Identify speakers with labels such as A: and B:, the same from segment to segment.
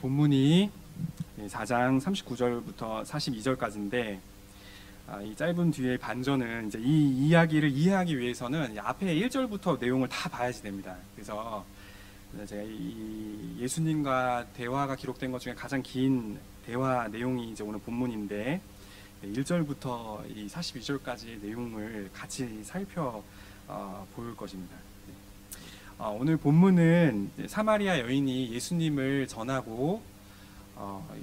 A: 본문이 4장 39절부터 42절까지인데 이 짧은 뒤에 반전은 이제 이 이야기를 이해하기 위해서는 앞에 1절부터 내용을 다 봐야지 됩니다. 그래서 제가 이 예수님과 대화가 기록된 것 중에 가장 긴 대화 내용이 이제 오늘 본문인데 1절부터 이 42절까지의 내용을 같이 살펴 볼 것입니다. 오늘 본문은 사마리아 여인이 예수님을 전하고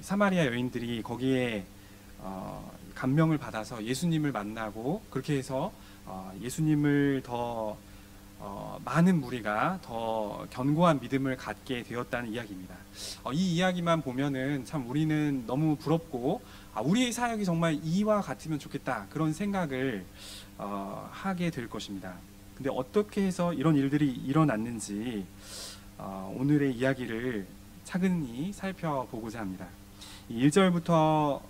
A: 사마리아 여인들이 거기에 감명을 받아서 예수님을 만나고 그렇게 해서 예수님을 더 많은 무리가 더 견고한 믿음을 갖게 되었다는 이야기입니다. 이 이야기만 보면은 참 우리는 너무 부럽고 우리의 사역이 정말 이와 같으면 좋겠다 그런 생각을 하게 될 것입니다. 근데 어떻게 해서 이런 일들이 일어났는지 오늘의 이야기를 차근히 살펴보고자 합니다. 1절부터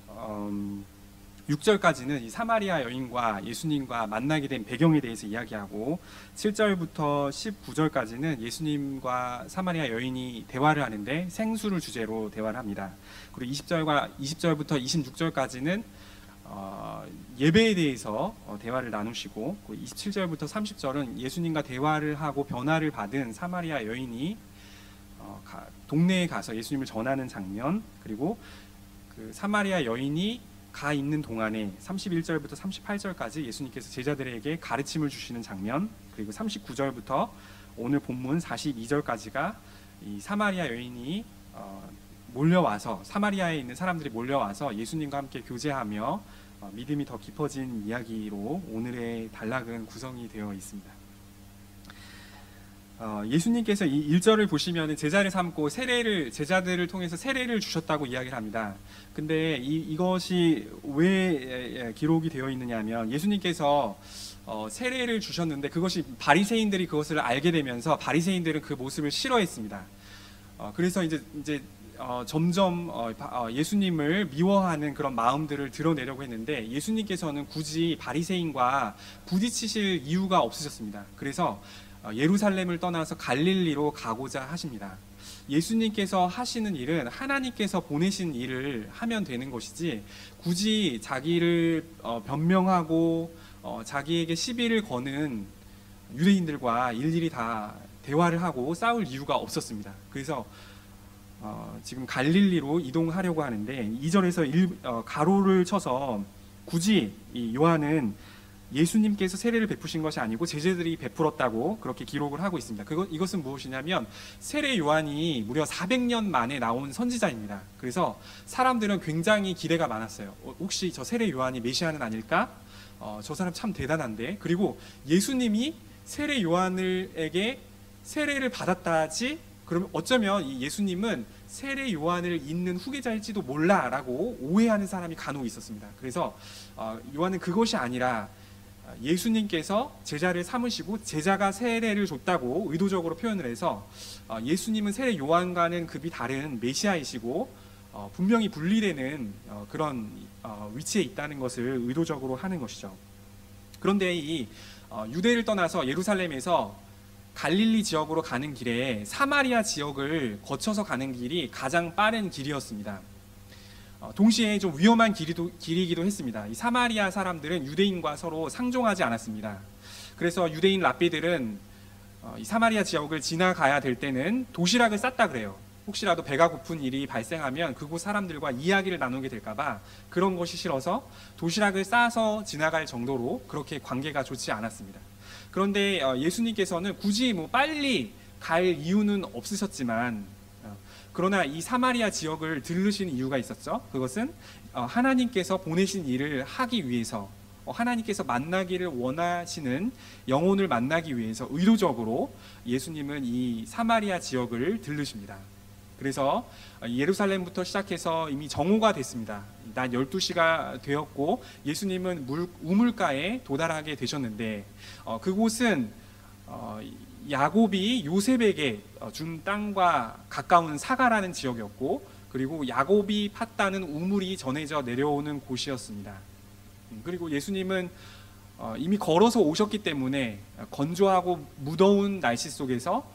A: 6절까지는 이 사마리아 여인과 예수님과 만나게 된 배경에 대해서 이야기하고 7절부터 19절까지는 예수님과 사마리아 여인이 대화를 하는데 생수를 주제로 대화를 합니다. 그리고 20절부터 26절까지는 예배에 대해서 대화를 나누시고 27절부터 30절은 예수님과 대화를 하고 변화를 받은 사마리아 여인이 동네에 가서 예수님을 전하는 장면, 그리고 그 사마리아 여인이 가 있는 동안에 31절부터 38절까지 예수님께서 제자들에게 가르침을 주시는 장면, 그리고 39절부터 오늘 본문 42절까지가 이 사마리아 여인이 몰려와서 사마리아에 있는 사람들이 몰려와서 예수님과 함께 교제하며 믿음이 더 깊어진 이야기로 오늘의 단락은 구성이 되어 있습니다. 예수님께서 이 1절을 보시면 제자를 삼고 제자들을 통해서 세례를 주셨다고 이야기를 합니다. 근데 이것이 왜 기록이 되어 있느냐 하면 예수님께서 세례를 주셨는데 그것이 바리새인들이 그것을 알게 되면서 바리새인들은 그 모습을 싫어했습니다. 그래서 이제 점점 예수님을 미워하는 그런 마음들을 드러내려고 했는데 예수님께서는 굳이 바리새인과 부딪히실 이유가 없으셨습니다. 그래서 예루살렘을 떠나서 갈릴리로 가고자 하십니다. 예수님께서 하시는 일은 하나님께서 보내신 일을 하면 되는 것이지 굳이 자기를 변명하고 자기에게 시비를 거는 유대인들과 일일이 다 대화를 하고 싸울 이유가 없었습니다. 그래서 지금 갈릴리로 이동하려고 하는데 2절에서 가로를 쳐서 굳이 이 요한은 예수님께서 세례를 베푸신 것이 아니고 제자들이 베풀었다고 그렇게 기록을 하고 있습니다. 이것은 무엇이냐면 세례 요한이 무려 400년 만에 나온 선지자입니다. 그래서 사람들은 굉장히 기대가 많았어요. 혹시 저 세례 요한이 메시아는 아닐까? 저 사람 참 대단한데. 그리고 예수님이 세례 요한에게 세례를 받았다지 그러면 어쩌면 이 예수님은 세례 요한을 잇는 후계자일지도 몰라라고 오해하는 사람이 간혹 있었습니다. 그래서 요한은 그것이 아니라 예수님께서 제자를 삼으시고 제자가 세례를 줬다고 의도적으로 표현을 해서 예수님은 세례 요한과는 급이 다른 메시아이시고 분명히 분리되는 그런 위치에 있다는 것을 의도적으로 하는 것이죠. 그런데 이 유대를 떠나서 예루살렘에서 갈릴리 지역으로 가는 길에 사마리아 지역을 거쳐서 가는 길이 가장 빠른 길이었습니다. 동시에 좀 위험한 길이기도 했습니다. 이 사마리아 사람들은 유대인과 서로 상종하지 않았습니다. 그래서 유대인 랍비들은 이 사마리아 지역을 지나가야 될 때는 도시락을 쌌다 그래요. 혹시라도 배가 고픈 일이 발생하면 그곳 사람들과 이야기를 나누게 될까봐 그런 것이 싫어서 도시락을 싸서 지나갈 정도로 그렇게 관계가 좋지 않았습니다. 그런데 예수님께서는 굳이 빨리 갈 이유는 없으셨지만 그러나 이 사마리아 지역을 들르신 이유가 있었죠. 그것은 하나님께서 보내신 일을 하기 위해서 하나님께서 만나기를 원하시는 영혼을 만나기 위해서 의도적으로 예수님은 이 사마리아 지역을 들르십니다. 그래서 예루살렘부터 시작해서 이미 정오가 됐습니다. 낮 12시가 되었고 예수님은 우물가에 도달하게 되셨는데 그곳은 야곱이 요셉에게 준 땅과 가까운 사가라는 지역이었고 그리고 야곱이 팠다는 우물이 전해져 내려오는 곳이었습니다. 그리고 예수님은 이미 걸어서 오셨기 때문에 건조하고 무더운 날씨 속에서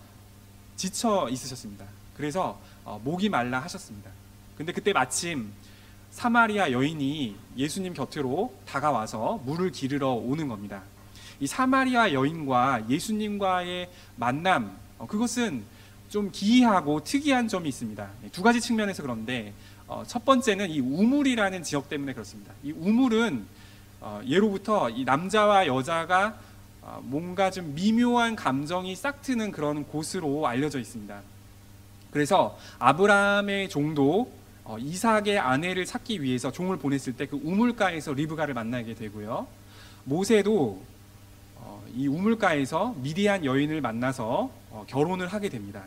A: 지쳐 있으셨습니다. 그래서 목이 말라 하셨습니다. 근데 그때 마침 사마리아 여인이 예수님 곁으로 다가와서 물을 기르러 오는 겁니다. 이 사마리아 여인과 예수님과의 만남, 그것은 좀 기이하고 특이한 점이 있습니다. 두 가지 측면에서 그런데 첫 번째는 이 우물이라는 지역 때문에 그렇습니다. 이 우물은 예로부터 이 남자와 여자가 뭔가 좀 미묘한 감정이 싹트는 그런 곳으로 알려져 있습니다. 그래서 아브라함의 종도 이삭의 아내를 찾기 위해서 종을 보냈을 때 그 우물가에서 리브가를 만나게 되고요. 모세도 이 우물가에서 미디안 여인을 만나서 결혼을 하게 됩니다.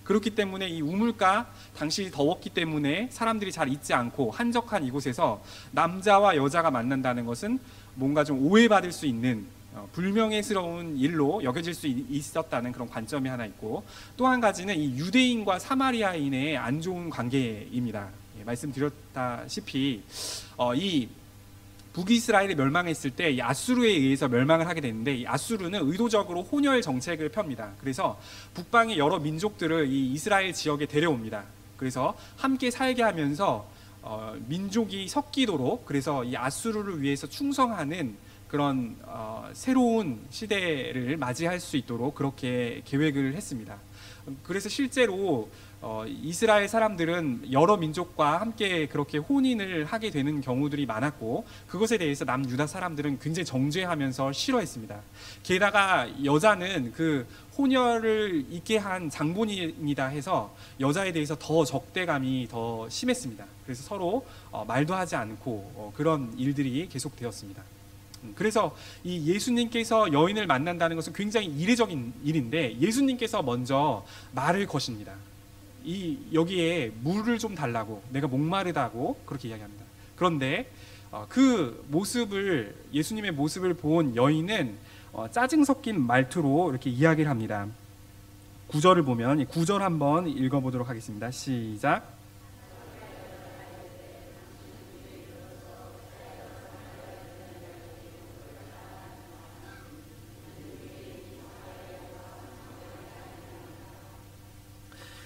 A: 그렇기 때문에 이 우물가, 당시 더웠기 때문에 사람들이 잘 잊지 않고 한적한 이곳에서 남자와 여자가 만난다는 것은 뭔가 좀 오해받을 수 있는 불명예스러운 일로 여겨질 수 있었다는 그런 관점이 하나 있고, 또 한 가지는 이 유대인과 사마리아인의 안 좋은 관계입니다. 말씀드렸다시피 이 북이스라엘이 멸망했을 때 이 아수르에 의해서 멸망을 하게 되는데, 이 아수르는 의도적으로 혼혈 정책을 펴니다. 그래서 북방의 여러 민족들을 이 이스라엘 지역에 데려옵니다. 그래서 함께 살게 하면서 민족이 섞이도록, 그래서 이 아수르를 위해서 충성하는 그런 새로운 시대를 맞이할 수 있도록 그렇게 계획을 했습니다. 그래서 실제로 이스라엘 사람들은 여러 민족과 함께 그렇게 혼인을 하게 되는 경우들이 많았고, 그것에 대해서 남유다 사람들은 굉장히 정죄하면서 싫어했습니다. 게다가 여자는 그 혼혈을 있게 한 장본인이다 해서 여자에 대해서 더 적대감이 더 심했습니다. 그래서 서로 말도 하지 않고 그런 일들이 계속되었습니다. 그래서 이 예수님께서 여인을 만난다는 것은 굉장히 이례적인 일인데, 예수님께서 먼저 말을 거십니다. 여기에 물을 좀 달라고, 내가 목마르다고 그렇게 이야기합니다. 그런데 그 모습을, 예수님의 모습을 본 여인은 짜증 섞인 말투로 이렇게 이야기를 합니다. 9절을 보면, 이 9절 한번 읽어보도록 하겠습니다. 시작.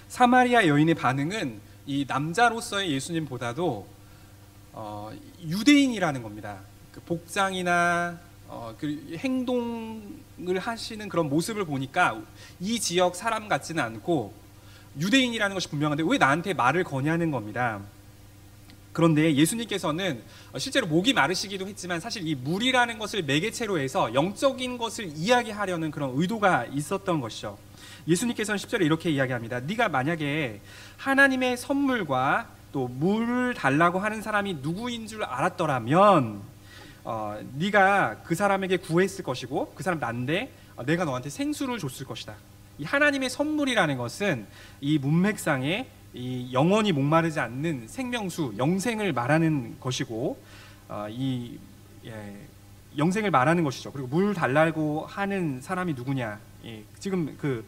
A: 사마리아 여인의 반응은 이 남자로서의 예수님보다도 유대인이라는 겁니다. 그 복장이나 그 행동을 하시는 그런 모습을 보니까 이 지역 사람 같지는 않고 유대인이라는 것이 분명한데 왜 나한테 말을 거냐는 겁니다. 그런데 예수님께서는 실제로 목이 마르시기도 했지만 사실 이 물이라는 것을 매개체로 해서 영적인 것을 이야기하려는 그런 의도가 있었던 것이죠. 예수님께서는 10절에 이렇게 이야기합니다. 네가 만약에 하나님의 선물과 또 물을 달라고 하는 사람이 누구인 줄 알았더라면 네가 그 사람에게 구했을 것이고 그 사람 난데 내가 너한테 생수를 줬을 것이다. 이 하나님의 선물이라는 것은 이 문맥상에 이 영원히 목마르지 않는 생명수, 영생을 말하는 것이고 영생을 말하는 것이죠. 그리고 물 달라고 하는 사람이 누구냐? 지금 그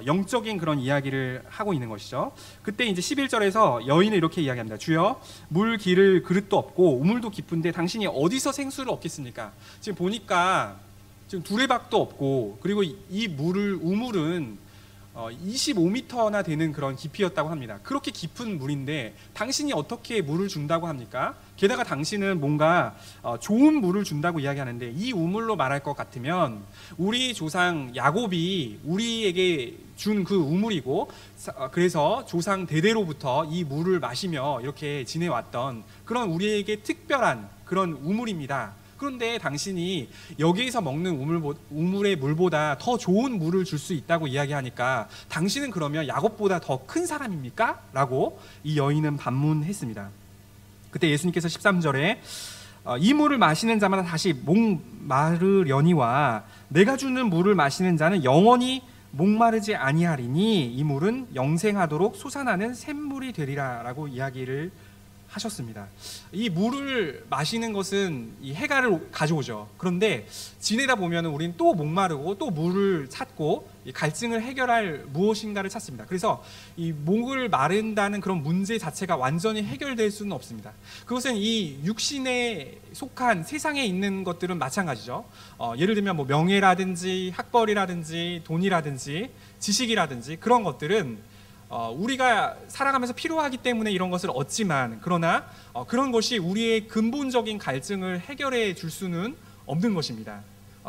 A: 영적인 그런 이야기를 하고 있는 것이죠. 그때 이제 11절에서 여인은 이렇게 이야기합니다. 주여, 물 기를 그릇도 없고 우물도 깊은데 당신이 어디서 생수를 얻겠습니까? 지금 보니까 지금 두레박도 없고, 그리고 이 우물은 25m나 되는 그런 깊이였다고 합니다. 그렇게 깊은 물인데 당신이 어떻게 물을 준다고 합니까? 게다가 당신은 뭔가 좋은 물을 준다고 이야기하는데, 이 우물로 말할 것 같으면 우리 조상 야곱이 우리에게 준 그 우물이고, 그래서 조상 대대로부터 이 물을 마시며 이렇게 지내왔던 그런 우리에게 특별한 그런 우물입니다. 그런데 당신이 여기에서 먹는 우물의 물보다 더 좋은 물을 줄 수 있다고 이야기하니까 당신은 그러면 야곱보다 더 큰 사람입니까? 라고 이 여인은 반문했습니다. 그때 예수님께서 13절에 이 물을 마시는 자마다 다시 목마르려니와 내가 주는 물을 마시는 자는 영원히 목마르지 아니하리니 이 물은 영생하도록 솟아나는 샘물이 되리라 라고 이야기를 하셨습니다. 이 물을 마시는 것은 이 해갈을 가져오죠. 그런데 지내다 보면 우리는 또 목마르고 또 물을 찾고 갈증을 해결할 무엇인가를 찾습니다. 그래서 이 목을 마른다는 그런 문제 자체가 완전히 해결될 수는 없습니다. 그것은 이 육신에 속한 세상에 있는 것들은 마찬가지죠. 예를 들면 뭐 명예라든지 학벌이라든지 돈이라든지 지식이라든지 그런 것들은 우리가 살아가면서 필요하기 때문에 이런 것을 얻지만, 그러나 그런 것이 우리의 근본적인 갈증을 해결해 줄 수는 없는 것입니다.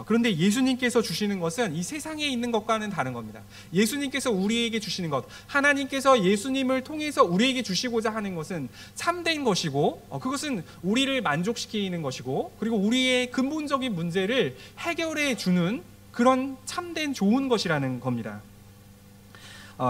A: 그런데 예수님께서 주시는 것은 이 세상에 있는 것과는 다른 겁니다. 예수님께서 우리에게 주시는 것, 하나님께서 예수님을 통해서 우리에게 주시고자 하는 것은 참된 것이고, 그것은 우리를 만족시키는 것이고, 그리고 우리의 근본적인 문제를 해결해 주는 그런 참된 좋은 것이라는 겁니다.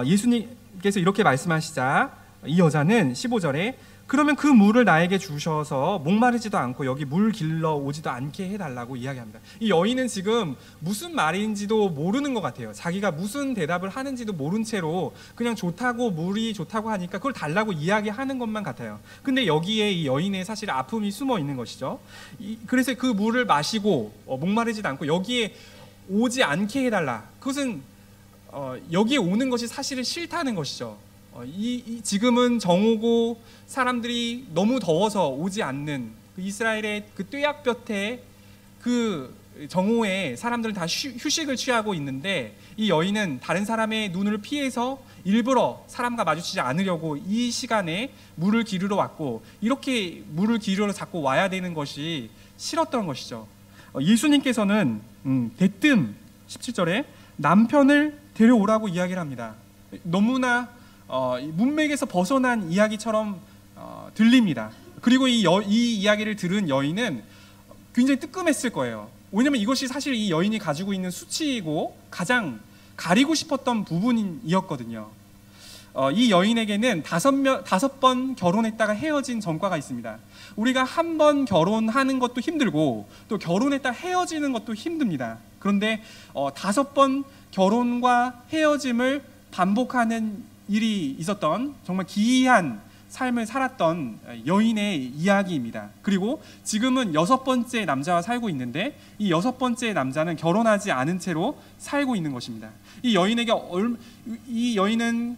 A: 예수님께서 이렇게 말씀하시자 이 여자는 15절에 그러면 그 물을 나에게 주셔서 목마르지도 않고 여기 물 길러 오지도 않게 해달라고 이야기합니다. 이 여인은 지금 무슨 말인지도 모르는 것 같아요. 자기가 무슨 대답을 하는지도 모른 채로 그냥 좋다고, 물이 좋다고 하니까 그걸 달라고 이야기하는 것만 같아요. 근데 여기에 이 여인의 사실 아픔이 숨어 있는 것이죠. 그래서 그 물을 마시고 목마르지도 않고 여기에 오지 않게 해달라. 그것은 여기에 오는 것이 사실은 싫다는 것이죠. 지금은 정오고 사람들이 너무 더워서 오지 않는 그 이스라엘의 그 뙤약볕에 그 정오에 사람들은 다 휴식을 취하고 있는데, 이 여인은 다른 사람의 눈을 피해서 일부러 사람과 마주치지 않으려고 이 시간에 물을 기르러 왔고, 이렇게 물을 기르러 자꾸 와야 되는 것이 싫었던 것이죠. 예수님께서는 대뜸 17절에 남편을 데려오라고 이야기를 합니다. 너무나 문맥에서 벗어난 이야기처럼 들립니다. 그리고 이 이야기를 들은 여인은 굉장히 뜨끔했을 거예요. 왜냐하면 이것이 사실 이 여인이 가지고 있는 수치이고 가장 가리고 싶었던 부분이었거든요. 이 여인에게는 5번 결혼했다가 헤어진 전과가 있습니다. 우리가 한 번 결혼하는 것도 힘들고 또 결혼했다 헤어지는 것도 힘듭니다. 그런데 5번 결혼과 헤어짐을 반복하는 일이 있었던 정말 기이한 삶을 살았던 여인의 이야기입니다. 그리고 지금은 6번째 남자와 살고 있는데, 이 6번째 남자는 결혼하지 않은 채로 살고 있는 것입니다. 이 여인은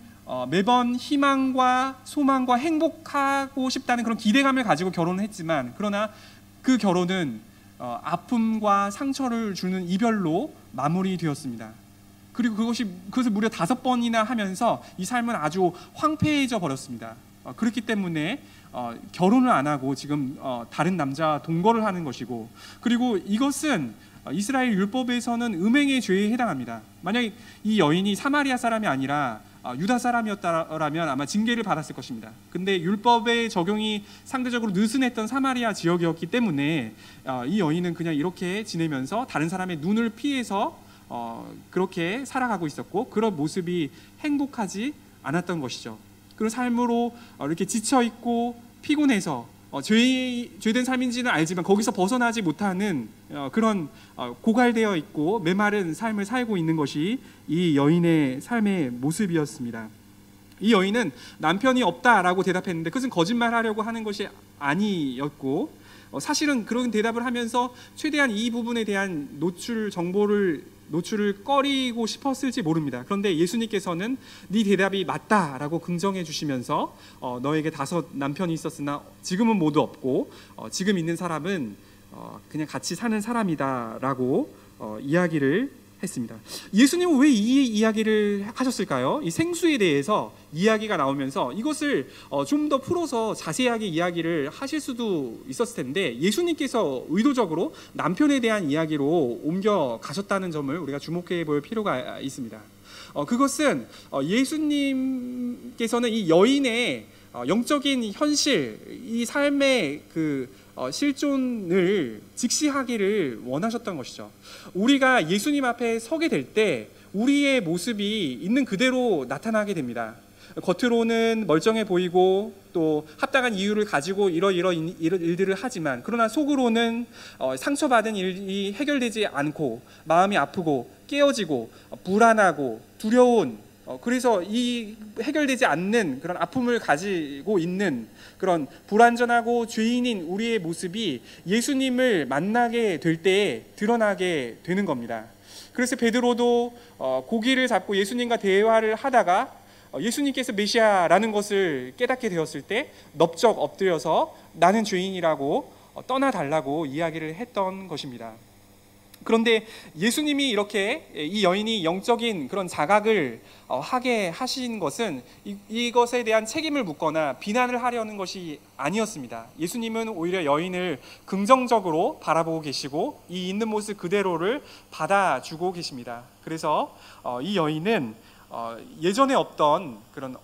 A: 매번 희망과 소망과 행복하고 싶다는 그런 기대감을 가지고 결혼을 했지만, 그러나 그 결혼은 아픔과 상처를 주는 이별로 마무리되었습니다. 그리고 그것을 무려 5번이나 하면서 이 삶은 아주 황폐해져 버렸습니다. 그렇기 때문에 결혼을 안 하고 지금 다른 남자와 동거를 하는 것이고, 그리고 이것은 이스라엘 율법에서는 음행의 죄에 해당합니다. 만약에 이 여인이 사마리아 사람이 아니라 유다 사람이었다라면 아마 징계를 받았을 것입니다. 근데 율법의 적용이 상대적으로 느슨했던 사마리아 지역이었기 때문에 이 여인은 그냥 이렇게 지내면서 다른 사람의 눈을 피해서 그렇게 살아가고 있었고, 그런 모습이 행복하지 않았던 것이죠. 그런 삶으로 이렇게 지쳐있고 피곤해서 죄된 삶인지는 알지만 거기서 벗어나지 못하는 그런 고갈되어 있고 메마른 삶을 살고 있는 것이 이 여인의 삶의 모습이었습니다. 이 여인은 남편이 없다라고 대답했는데 그것은 거짓말하려고 하는 것이 아니었고, 사실은 그런 대답을 하면서 최대한 이 부분에 대한 노출을 꺼리고 싶었을지 모릅니다. 그런데 예수님께서는 네 대답이 맞다라고 긍정해 주시면서 너에게 5 남편이 있었으나 지금은 모두 없고 지금 있는 사람은 그냥 같이 사는 사람이다라고 이야기를 했습니다. 예수님은 왜 이 이야기를 하셨을까요? 이 생수에 대해서 이야기가 나오면서 이것을 좀 더 풀어서 자세하게 이야기를 하실 수도 있었을 텐데, 예수님께서 의도적으로 남편에 대한 이야기로 옮겨 가셨다는 점을 우리가 주목해 볼 필요가 있습니다. 그것은 예수님께서는 이 여인의 영적인 현실, 이 삶의 실존을 직시하기를 원하셨던 것이죠. 우리가 예수님 앞에 서게 될 때 우리의 모습이 있는 그대로 나타나게 됩니다. 겉으로는 멀쩡해 보이고 또 합당한 이유를 가지고 이런 일들을 하지만, 그러나 속으로는 상처받은 일이 해결되지 않고 마음이 아프고 깨어지고 불안하고 두려운, 그래서 이 해결되지 않는 그런 아픔을 가지고 있는 그런 불완전하고 죄인인 우리의 모습이 예수님을 만나게 될 때에 드러나게 되는 겁니다. 그래서 베드로도 고기를 잡고 예수님과 대화를 하다가 예수님께서 메시아라는 것을 깨닫게 되었을 때 넙적 엎드려서 나는 죄인이라고 떠나달라고 이야기를 했던 것입니다. 그런데 예수님이 이렇게 이 여인이 영적인 그런 자각을 하게 하신 것은 이것에 대한 책임을 묻거나 비난을 하려는 것이 아니었습니다. 예수님은 오히려 여인을 긍정적으로 바라보고 계시고 이 있는 모습 그대로를 받아주고 계십니다. 그래서 이 여인은 예전에 없던 그런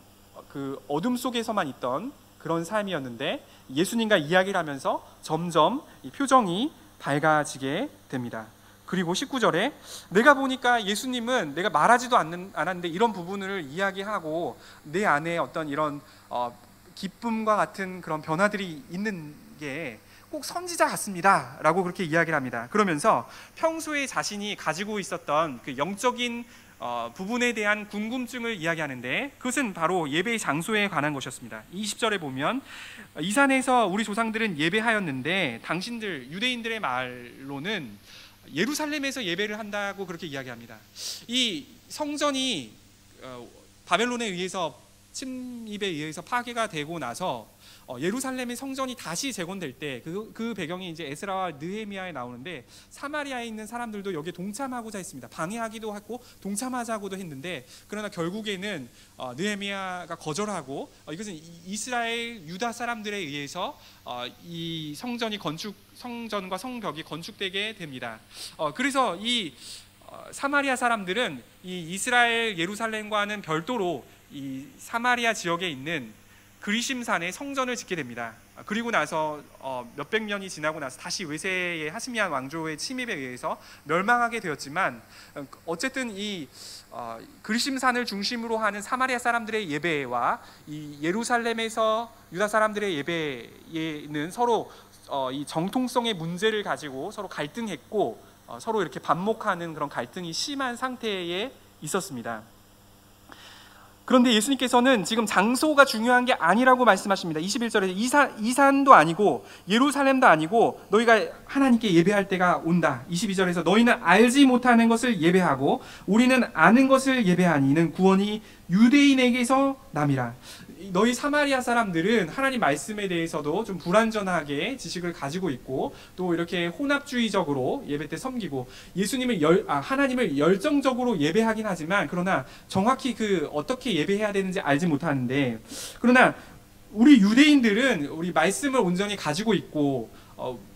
A: 그 어둠 속에서만 있던 그런 삶이었는데 예수님과 이야기를 하면서 점점 이 표정이 밝아지게 됩니다. 그리고 19절에 내가 보니까 예수님은 내가 말하지도 않았는데 이런 부분을 이야기하고 내 안에 어떤 이런 기쁨과 같은 그런 변화들이 있는 게 꼭 선지자 같습니다 라고 그렇게 이야기를 합니다. 그러면서 평소에 자신이 가지고 있었던 그 영적인 부분에 대한 궁금증을 이야기하는데 그것은 바로 예배의 장소에 관한 것이었습니다. 20절에 보면 이 산에서 우리 조상들은 예배하였는데 당신들 유대인들의 말로는 예루살렘에서 예배를 한다고 그렇게 이야기합니다. 이 성전이 바벨론에 의해서 침입에 의해서 파괴가 되고 나서 예루살렘의 성전이 다시 재건될 때 그 배경이 이제 에스라와 느헤미야에 나오는데 사마리아에 있는 사람들도 여기에 동참하고자 했습니다. 방해하기도 했고 동참하자고도 했는데 그러나 결국에는 느헤미야가 거절하고 이것은 이스라엘 유다 사람들에 의해서 이 성전과 성벽이 건축되게 됩니다. 그래서 이 사마리아 사람들은 이 이스라엘 예루살렘과는 별도로 이 사마리아 지역에 있는 그리심산에 성전을 짓게 됩니다. 그리고 나서 몇백 년이 지나고 나서 다시 외세의 하스미안 왕조의 침입에 의해서 멸망하게 되었지만 어쨌든 이 그리심산을 중심으로 하는 사마리아 사람들의 예배와 이 예루살렘에서 유다 사람들의 예배에는 서로 이 정통성의 문제를 가지고 서로 갈등했고 서로 이렇게 반목하는 그런 갈등이 심한 상태에 있었습니다. 그런데 예수님께서는 지금 장소가 중요한 게 아니라고 말씀하십니다. 21절에 이 산도 아니고 예루살렘도 아니고 너희가 하나님께 예배할 때가 온다. 22절에서 너희는 알지 못하는 것을 예배하고 우리는 아는 것을 예배하니 이는 구원이 유대인에게서 남이라. 너희 사마리아 사람들은 하나님 말씀에 대해서도 좀 불완전하게 지식을 가지고 있고 또 이렇게 혼합주의적으로 예배 때 섬기고 예수님을 하나님을 열정적으로 예배하긴 하지만 그러나 정확히 어떻게 예배해야 되는지 알지 못하는데 그러나 우리 유대인들은 우리 말씀을 온전히 가지고 있고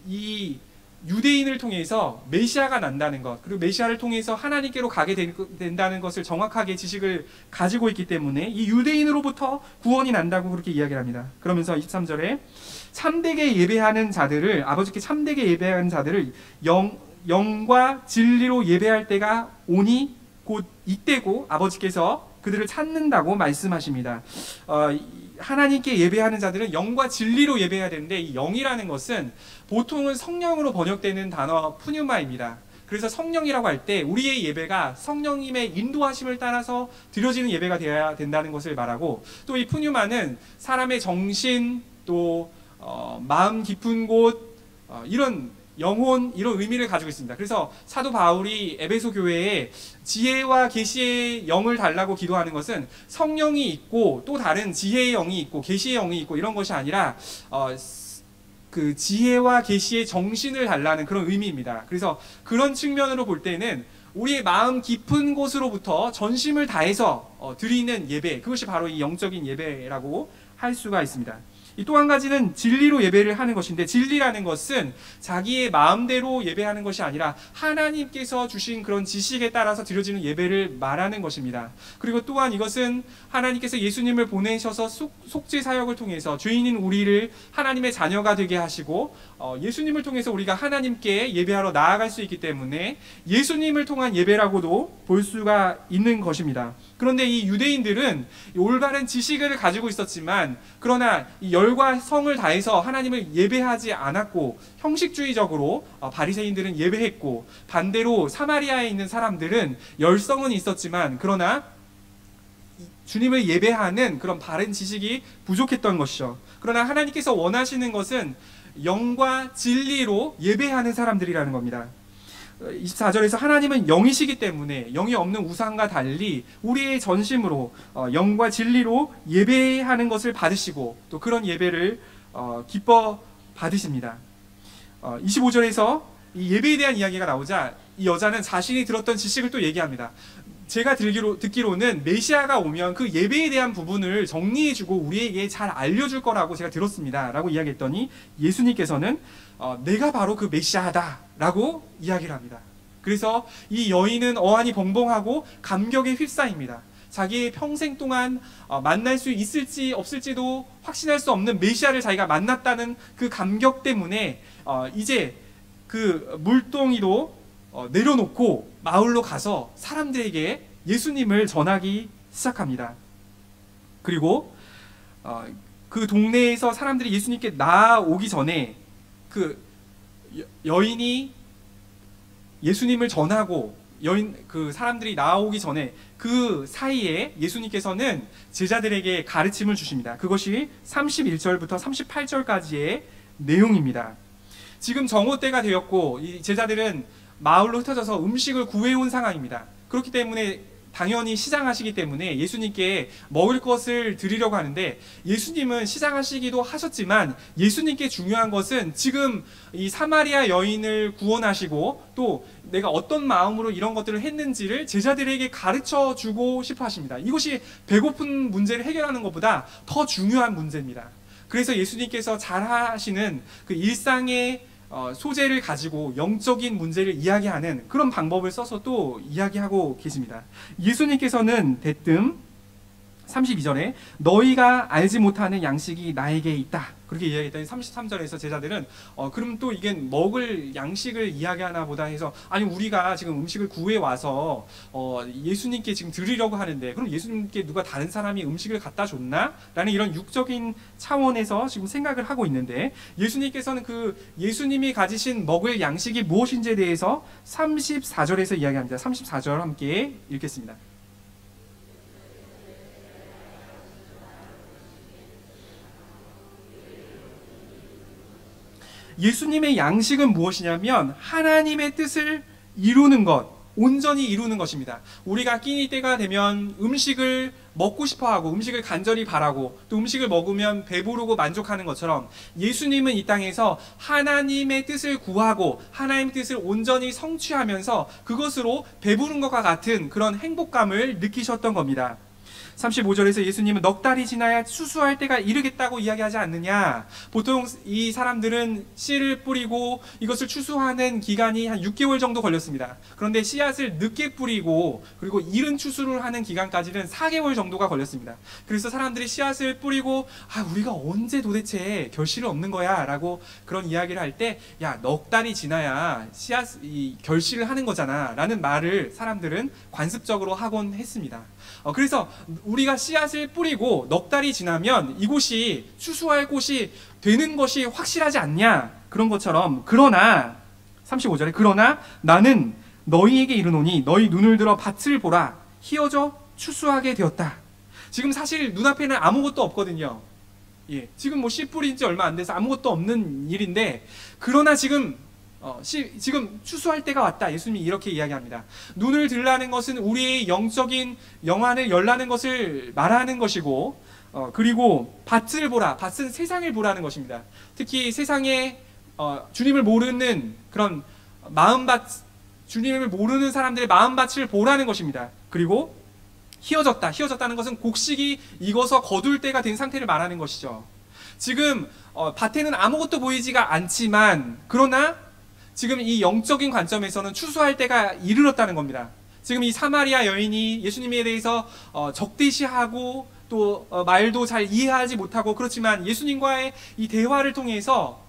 A: 이 유대인을 통해서 메시아가 난다는 것 그리고 메시아를 통해서 하나님께로 가게 된다는 것을 정확하게 지식을 가지고 있기 때문에 이 유대인으로부터 구원이 난다고 그렇게 이야기를 합니다. 그러면서 23절에 참되게 예배하는 자들을 아버지께 참되게 예배하는 자들을 영과 진리로 예배할 때가 오니 곧 이때고 아버지께서 그들을 찾는다고 말씀하십니다. 하나님께 예배하는 자들은 영과 진리로 예배해야 되는데 이 영이라는 것은 보통은 성령으로 번역되는 단어 푸뉴마입니다. 그래서 성령이라고 할 때 우리의 예배가 성령님의 인도하심을 따라서 드려지는 예배가 되어야 된다는 것을 말하고 또 이 푸뉴마는 사람의 정신 또 마음 깊은 곳 이런 영혼 이런 의미를 가지고 있습니다. 그래서 사도 바울이 에베소 교회에 지혜와 계시의 영을 달라고 기도하는 것은 성령이 있고 또 다른 지혜의 영이 있고 계시의 영이 있고 이런 것이 아니라 그 지혜와 계시의 정신을 달라는 그런 의미입니다. 그래서 그런 측면으로 볼 때는 우리의 마음 깊은 곳으로부터 전심을 다해서 드리는 예배 그것이 바로 이 영적인 예배라고 할 수가 있습니다. 또 한 가지는 진리로 예배를 하는 것인데 진리라는 것은 자기의 마음대로 예배하는 것이 아니라 하나님께서 주신 그런 지식에 따라서 드려지는 예배를 말하는 것입니다. 그리고 또한 이것은 하나님께서 예수님을 보내셔서 속죄 사역을 통해서 죄인인 우리를 하나님의 자녀가 되게 하시고 예수님을 통해서 우리가 하나님께 예배하러 나아갈 수 있기 때문에 예수님을 통한 예배라고도 볼 수가 있는 것입니다. 그런데 이 유대인들은 올바른 지식을 가지고 있었지만 그러나 이 열과 성을 다해서 하나님을 예배하지 않았고 형식주의적으로 바리새인들은 예배했고 반대로 사마리아에 있는 사람들은 열성은 있었지만 그러나 주님을 예배하는 그런 바른 지식이 부족했던 것이죠. 그러나 하나님께서 원하시는 것은 영과 진리로 예배하는 사람들이라는 겁니다. 24절에서 하나님은 영이시기 때문에 영이 없는 우상과 달리 우리의 전심으로 영과 진리로 예배하는 것을 받으시고 또 그런 예배를 기뻐 받으십니다. 25절에서 이 예배에 대한 이야기가 나오자 이 여자는 자신이 들었던 지식을 또 얘기합니다. 제가 듣기로는 메시아가 오면 그 예배에 대한 부분을 정리해주고 우리에게 잘 알려줄 거라고 제가 들었습니다 라고 이야기했더니 예수님께서는 내가 바로 그 메시아다 라고 이야기를 합니다. 그래서 이 여인은 어안이 벙벙하고 감격에 휩싸입니다. 자기의 평생 동안 만날 수 있을지 없을지도 확신할 수 없는 메시아를 자기가 만났다는 그 감격 때문에 이제 그 물동이도 내려놓고 마을로 가서 사람들에게 예수님을 전하기 시작합니다. 그리고 그 동네에서 사람들이 예수님께 나오기 전에 그 여인이 예수님을 전하고 그 사람들이 나오기 전에 그 사이에 예수님께서는 제자들에게 가르침을 주십니다. 그것이 31절부터 38절까지의 내용입니다. 지금 정오 때가 되었고 이 제자들은 마을로 흩어져서 음식을 구해온 상황입니다. 그렇기 때문에 당연히 시장하시기 때문에 예수님께 먹을 것을 드리려고 하는데 예수님은 시장하시기도 하셨지만 예수님께 중요한 것은 지금 이 사마리아 여인을 구원하시고 또 내가 어떤 마음으로 이런 것들을 했는지를 제자들에게 가르쳐 주고 싶어 하십니다. 이것이 배고픈 문제를 해결하는 것보다 더 중요한 문제입니다. 그래서 예수님께서 잘 하시는 그 일상의 소재를 가지고 영적인 문제를 이야기하는 그런 방법을 써서 또 이야기하고 계십니다. 예수님께서는 대뜸 32절에 너희가 알지 못하는 양식이 나에게 있다 그렇게 이야기했더니 33절에서 제자들은 그럼 또 이게 먹을 양식을 이야기하나 보다 해서 아니 우리가 지금 음식을 구해와서 예수님께 지금 드리려고 하는데 그럼 예수님께 누가 다른 사람이 음식을 갖다 줬나? 라는 이런 육적인 차원에서 지금 생각을 하고 있는데 예수님께서는 그 예수님이 가지신 먹을 양식이 무엇인지에 대해서 34절에서 이야기합니다. 34절 함께 읽겠습니다. 예수님의 양식은 무엇이냐면 하나님의 뜻을 이루는 것, 온전히 이루는 것입니다. 우리가 끼니 때가 되면 음식을 먹고 싶어하고 음식을 간절히 바라고 또 음식을 먹으면 배부르고 만족하는 것처럼 예수님은 이 땅에서 하나님의 뜻을 구하고 하나님의 뜻을 온전히 성취하면서 그것으로 배부른 것과 같은 그런 행복감을 느끼셨던 겁니다. 35절에서 예수님은 넉 달이 지나야 추수할 때가 이르겠다고 이야기하지 않느냐. 보통 이 사람들은 씨를 뿌리고 이것을 추수하는 기간이 한 6개월 정도 걸렸습니다. 그런데 씨앗을 늦게 뿌리고 그리고 이른 추수를 하는 기간까지는 4개월 정도가 걸렸습니다. 그래서 사람들이 씨앗을 뿌리고 우리가 언제 도대체 결실을 얻는 거야 라고 그런 이야기를 할 때 야, 넉 달이 지나야 결실을 하는 거잖아 라는 말을 사람들은 관습적으로 하곤 했습니다. 그래서 우리가 씨앗을 뿌리고 넉 달이 지나면 이곳이 추수할 곳이 되는 것이 확실하지 않냐 그런 것처럼 그러나 35절에 그러나 나는 너희에게 이르노니 너희 눈을 들어 밭을 보라 희어져 추수하게 되었다. 지금 사실 눈앞에는 아무것도 없거든요. 지금 뭐 씨 뿌린 지 얼마 안 돼서 아무것도 없는 일인데 그러나 지금 추수할 때가 왔다. 예수님이 이렇게 이야기합니다. 눈을 들라는 것은 우리의 영적인 영안을 열라는 것을 말하는 것이고 그리고 밭을 보라. 밭은 세상을 보라는 것입니다. 특히 세상에 주님을 모르는 그런 마음밭, 주님을 모르는 사람들의 마음밭을 보라는 것입니다. 그리고 희어졌다. 희어졌다는 것은 곡식이 익어서 거둘 때가 된 상태를 말하는 것이죠. 지금 밭에는 아무것도 보이지가 않지만 그러나 지금 이 영적인 관점에서는 추수할 때가 이르렀다는 겁니다. 지금 이 사마리아 여인이 예수님에 대해서 적대시하고 또 말도 잘 이해하지 못하고 그렇지만 예수님과의 이 대화를 통해서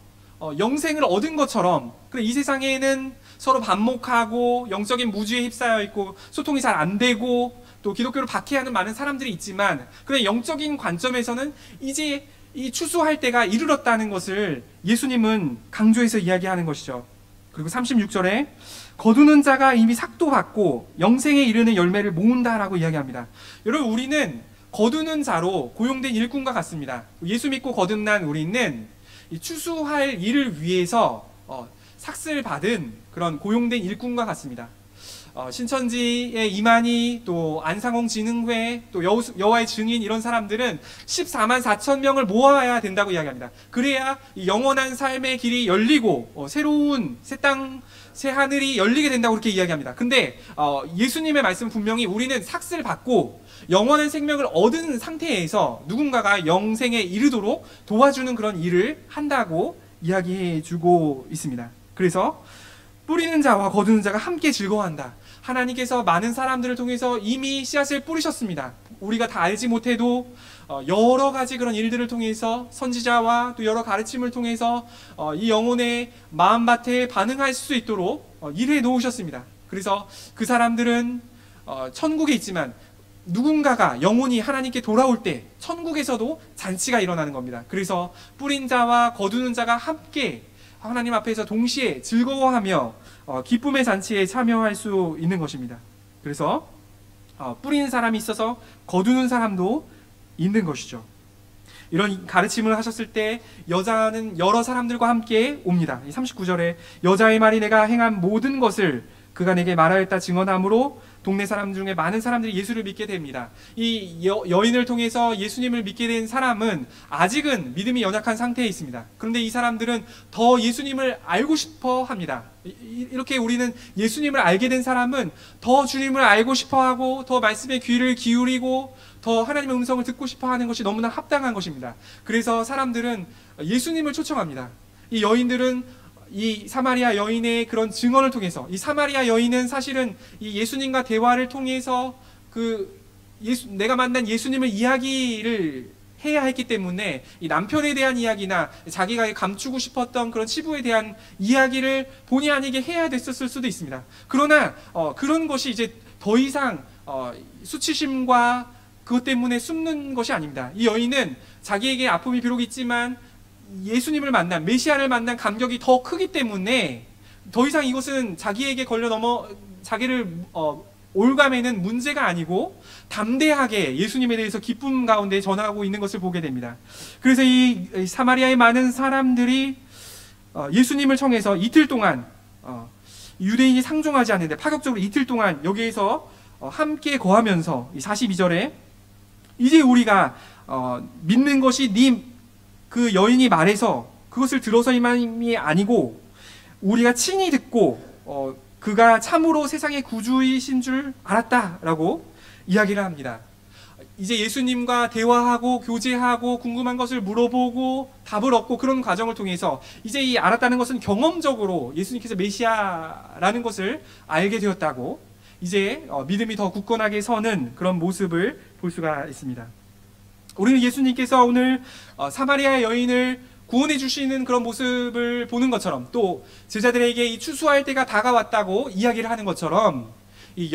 A: 영생을 얻은 것처럼 이 세상에는 서로 반목하고 영적인 무지에 휩싸여 있고 소통이 잘 안 되고 또 기독교를 박해하는 많은 사람들이 있지만 그런 영적인 관점에서는 이제 이 추수할 때가 이르렀다는 것을 예수님은 강조해서 이야기하는 것이죠. 그리고 36절에 거두는 자가 이미 삭도 받고 영생에 이르는 열매를 모은다라고 이야기합니다. 여러분 우리는 거두는 자로 고용된 일꾼과 같습니다. 예수 믿고 거듭난 우리는 추수할 일을 위해서 삭슬 받은 그런 고용된 일꾼과 같습니다. 신천지의 이만희, 또 안상홍 진흥회, 또 여호와의 증인 이런 사람들은 14만 4천 명을 모아야 된다고 이야기합니다. 그래야 이 영원한 삶의 길이 열리고 새로운 새 땅, 새 하늘이 열리게 된다고 그렇게 이야기합니다. 근데 예수님의 말씀 분명히 우리는 삭스를 받고 영원한 생명을 얻은 상태에서 누군가가 영생에 이르도록 도와주는 그런 일을 한다고 이야기해 주고 있습니다. 그래서 뿌리는 자와 거두는 자가 함께 즐거워한다. 하나님께서 많은 사람들을 통해서 이미 씨앗을 뿌리셨습니다. 우리가 다 알지 못해도 여러 가지 그런 일들을 통해서 선지자와 또 여러 가르침을 통해서 이 영혼의 마음밭에 반응할 수 있도록 일해 놓으셨습니다. 그래서 그 사람들은 천국에 있지만 누군가가 영혼이 하나님께 돌아올 때 천국에서도 잔치가 일어나는 겁니다. 그래서 뿌린 자와 거두는 자가 함께 하나님 앞에서 동시에 즐거워하며 기쁨의 잔치에 참여할 수 있는 것입니다. 그래서 뿌리는 사람이 있어서 거두는 사람도 있는 것이죠. 이런 가르침을 하셨을 때 여자는 여러 사람들과 함께 옵니다. 39절에 여자의 말이 내가 행한 모든 것을 그가 내게 말하였다 증언함으로 동네 사람 중에 많은 사람들이 예수를 믿게 됩니다. 이 여인을 통해서 예수님을 믿게 된 사람은 아직은 믿음이 연약한 상태에 있습니다. 그런데 이 사람들은 더 예수님을 알고 싶어 합니다. 이렇게 우리는 예수님을 알게 된 사람은 더 주님을 알고 싶어 하고 더 말씀에 귀를 기울이고 더 하나님의 음성을 듣고 싶어 하는 것이 너무나 합당한 것입니다. 그래서 사람들은 예수님을 초청합니다. 이 여인들은 이 사마리아 여인의 그런 증언을 통해서, 이 사마리아 여인은 사실은 이 예수님과 대화를 통해서 내가 만난 예수님을 이야기를 해야 했기 때문에 이 남편에 대한 이야기나 자기가 감추고 싶었던 그런 치부에 대한 이야기를 본의 아니게 해야 됐었을 수도 있습니다. 그러나 그런 것이 이제 더 이상 수치심과 그것 때문에 숨는 것이 아닙니다. 이 여인은 자기에게 아픔이 비록 있지만 예수님을 만난, 메시아를 만난 감격이 더 크기 때문에 더 이상 이것은 자기에게 자기를 올가매는 문제가 아니고 담대하게 예수님에 대해서 기쁨 가운데 전하고 있는 것을 보게 됩니다. 그래서 이 사마리아의 많은 사람들이 예수님을 청해서 이틀 동안 유대인이 상종하지 않는데 파격적으로 이틀 동안 여기에서 함께 거하면서 42절에 이제 우리가 믿는 것이 그 여인이 말해서 그것을 들어서만이 아니고 우리가 친히 듣고 그가 참으로 세상의 구주이신 줄 알았다라고 이야기를 합니다. 이제 예수님과 대화하고 교제하고 궁금한 것을 물어보고 답을 얻고 그런 과정을 통해서 이제 이 알았다는 것은 경험적으로 예수님께서 메시아라는 것을 알게 되었다고 이제 믿음이 더 굳건하게 서는 그런 모습을 볼 수가 있습니다. 우리는 예수님께서 오늘 사마리아 여인을 구원해 주시는 그런 모습을 보는 것처럼 또 제자들에게 이 추수할 때가 다가왔다고 이야기를 하는 것처럼 이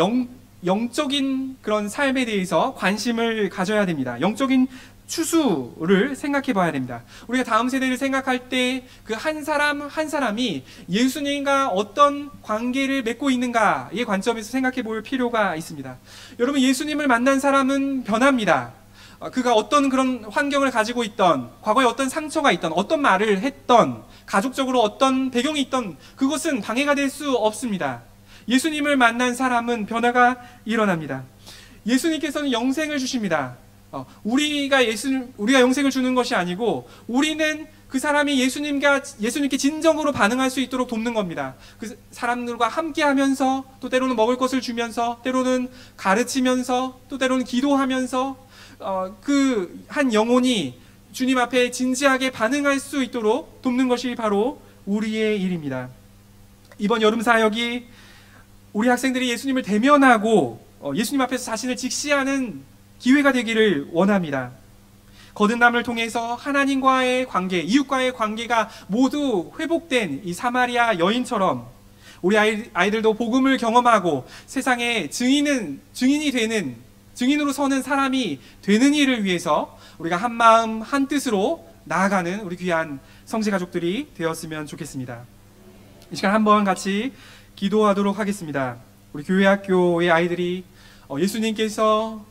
A: 영적인 그런 삶에 대해서 관심을 가져야 됩니다. 영적인 추수를 생각해 봐야 됩니다. 우리가 다음 세대를 생각할 때 그 한 사람 한 사람이 예수님과 어떤 관계를 맺고 있는가의 관점에서 생각해 볼 필요가 있습니다. 여러분, 예수님을 만난 사람은 변합니다. 그가 어떤 그런 환경을 가지고 있던, 과거에 어떤 상처가 있던, 어떤 말을 했던, 가족적으로 어떤 배경이 있던, 그것은 방해가 될 수 없습니다. 예수님을 만난 사람은 변화가 일어납니다. 예수님께서는 영생을 주십니다. 우리가 영생을 주는 것이 아니고 우리는 그 사람이 예수님께 진정으로 반응할 수 있도록 돕는 겁니다. 그 사람들과 함께 하면서 또 때로는 먹을 것을 주면서 때로는 가르치면서 또 때로는 기도하면서 그 한 영혼이 주님 앞에 진지하게 반응할 수 있도록 돕는 것이 바로 우리의 일입니다. 이번 여름 사역이 우리 학생들이 예수님을 대면하고 예수님 앞에서 자신을 직시하는 기회가 되기를 원합니다. 거듭남을 통해서 하나님과의 관계, 이웃과의 관계가 모두 회복된 이 사마리아 여인처럼 우리 아이들도 복음을 경험하고 세상에 증인으로 서는 사람이 되는 일을 위해서 우리가 한 마음 한 뜻으로 나아가는 우리 귀한 성지 가족들이 되었으면 좋겠습니다. 이 시간 한번 같이 기도하도록 하겠습니다. 우리 교회 학교의 아이들이 예수님께서